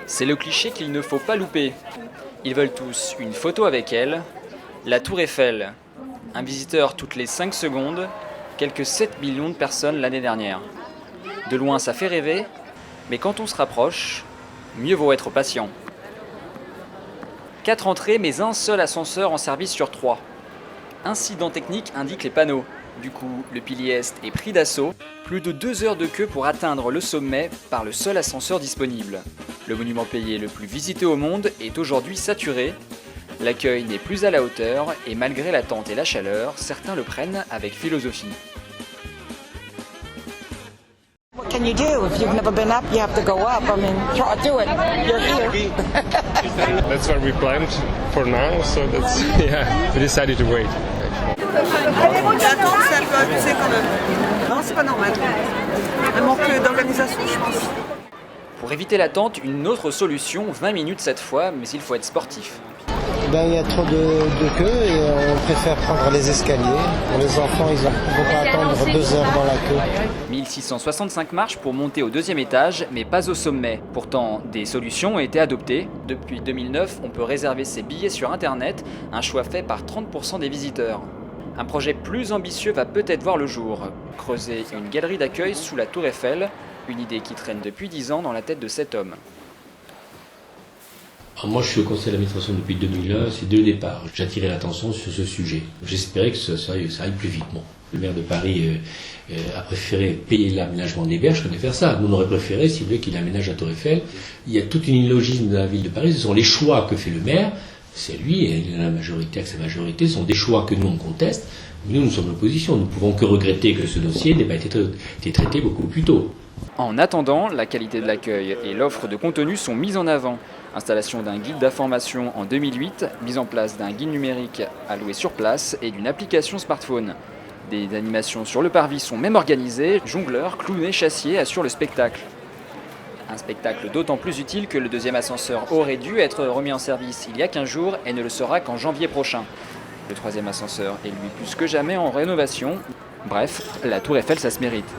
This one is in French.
C'est le cliché qu'il ne faut pas louper. Ils veulent tous une photo avec elle. La Tour Eiffel, un visiteur toutes les 5 secondes, quelques 7 millions de personnes l'année dernière. De loin, ça fait rêver, mais quand on se rapproche, mieux vaut être patient. 4 entrées, mais un seul ascenseur en service sur 3. Incident technique indique les panneaux. Du coup, le pilier Est est pris d'assaut. Plus de 2 heures de queue pour atteindre le sommet par le seul ascenseur disponible. Le monument payé le plus visité au monde est aujourd'hui saturé. L'accueil n'est plus à la hauteur et malgré l'attente et la chaleur, certains le prennent avec philosophie. What can you do? If you've never been up, you have to go up. I mean, try to do it. You're here. That's what we planned for now, so that's, yeah, we decided to wait. L'attente, c'est un peu abusé quand même. Non, c'est pas normal. Un manque d'organisation, je pense. Pour éviter l'attente, une autre solution, 20 minutes cette fois, mais il faut être sportif. Il y a trop de queue et on préfère prendre les escaliers. Pour les enfants, ils ne vont pas attendre 2 heures dans la queue. 1665 marches pour monter au 2e étage, mais pas au sommet. Pourtant, des solutions ont été adoptées. Depuis 2009, on peut réserver ses billets sur Internet, un choix fait par 30% des visiteurs. Un projet plus ambitieux va peut-être voir le jour. Creuser une galerie d'accueil sous la Tour Eiffel, une idée qui traîne depuis 10 ans dans la tête de cet homme. Alors moi, je suis au conseil d'administration depuis 2001, c'est dès le départ. J'attirais l'attention sur ce sujet. J'espérais que ça aille plus vite. Bon, le maire de Paris a préféré payer l'aménagement des berges que de faire ça. Nous, on aurait préféré, s'il voulait qu'il aménage la Tour Eiffel. Il y a toute une illogisme de la ville de Paris. Ce sont les choix que fait le maire. C'est lui, et il a la majorité avec sa majorité. Ce sont des choix que nous, on conteste. Mais nous sommes en opposition. Nous ne pouvons que regretter que ce dossier n'ait pas été traité beaucoup plus tôt. En attendant, la qualité de l'accueil et l'offre de contenu sont mises en avant. Installation d'un guide d'information en 2008, mise en place d'un guide numérique à louer sur place et d'une application smartphone. Des animations sur le parvis sont même organisées, jongleurs, clowns et chassiers assurent le spectacle. Un spectacle d'autant plus utile que le 2e ascenseur aurait dû être remis en service il y a 15 jours et ne le sera qu'en janvier prochain. Le 3e ascenseur est lui plus que jamais en rénovation. Bref, la Tour Eiffel, ça se mérite.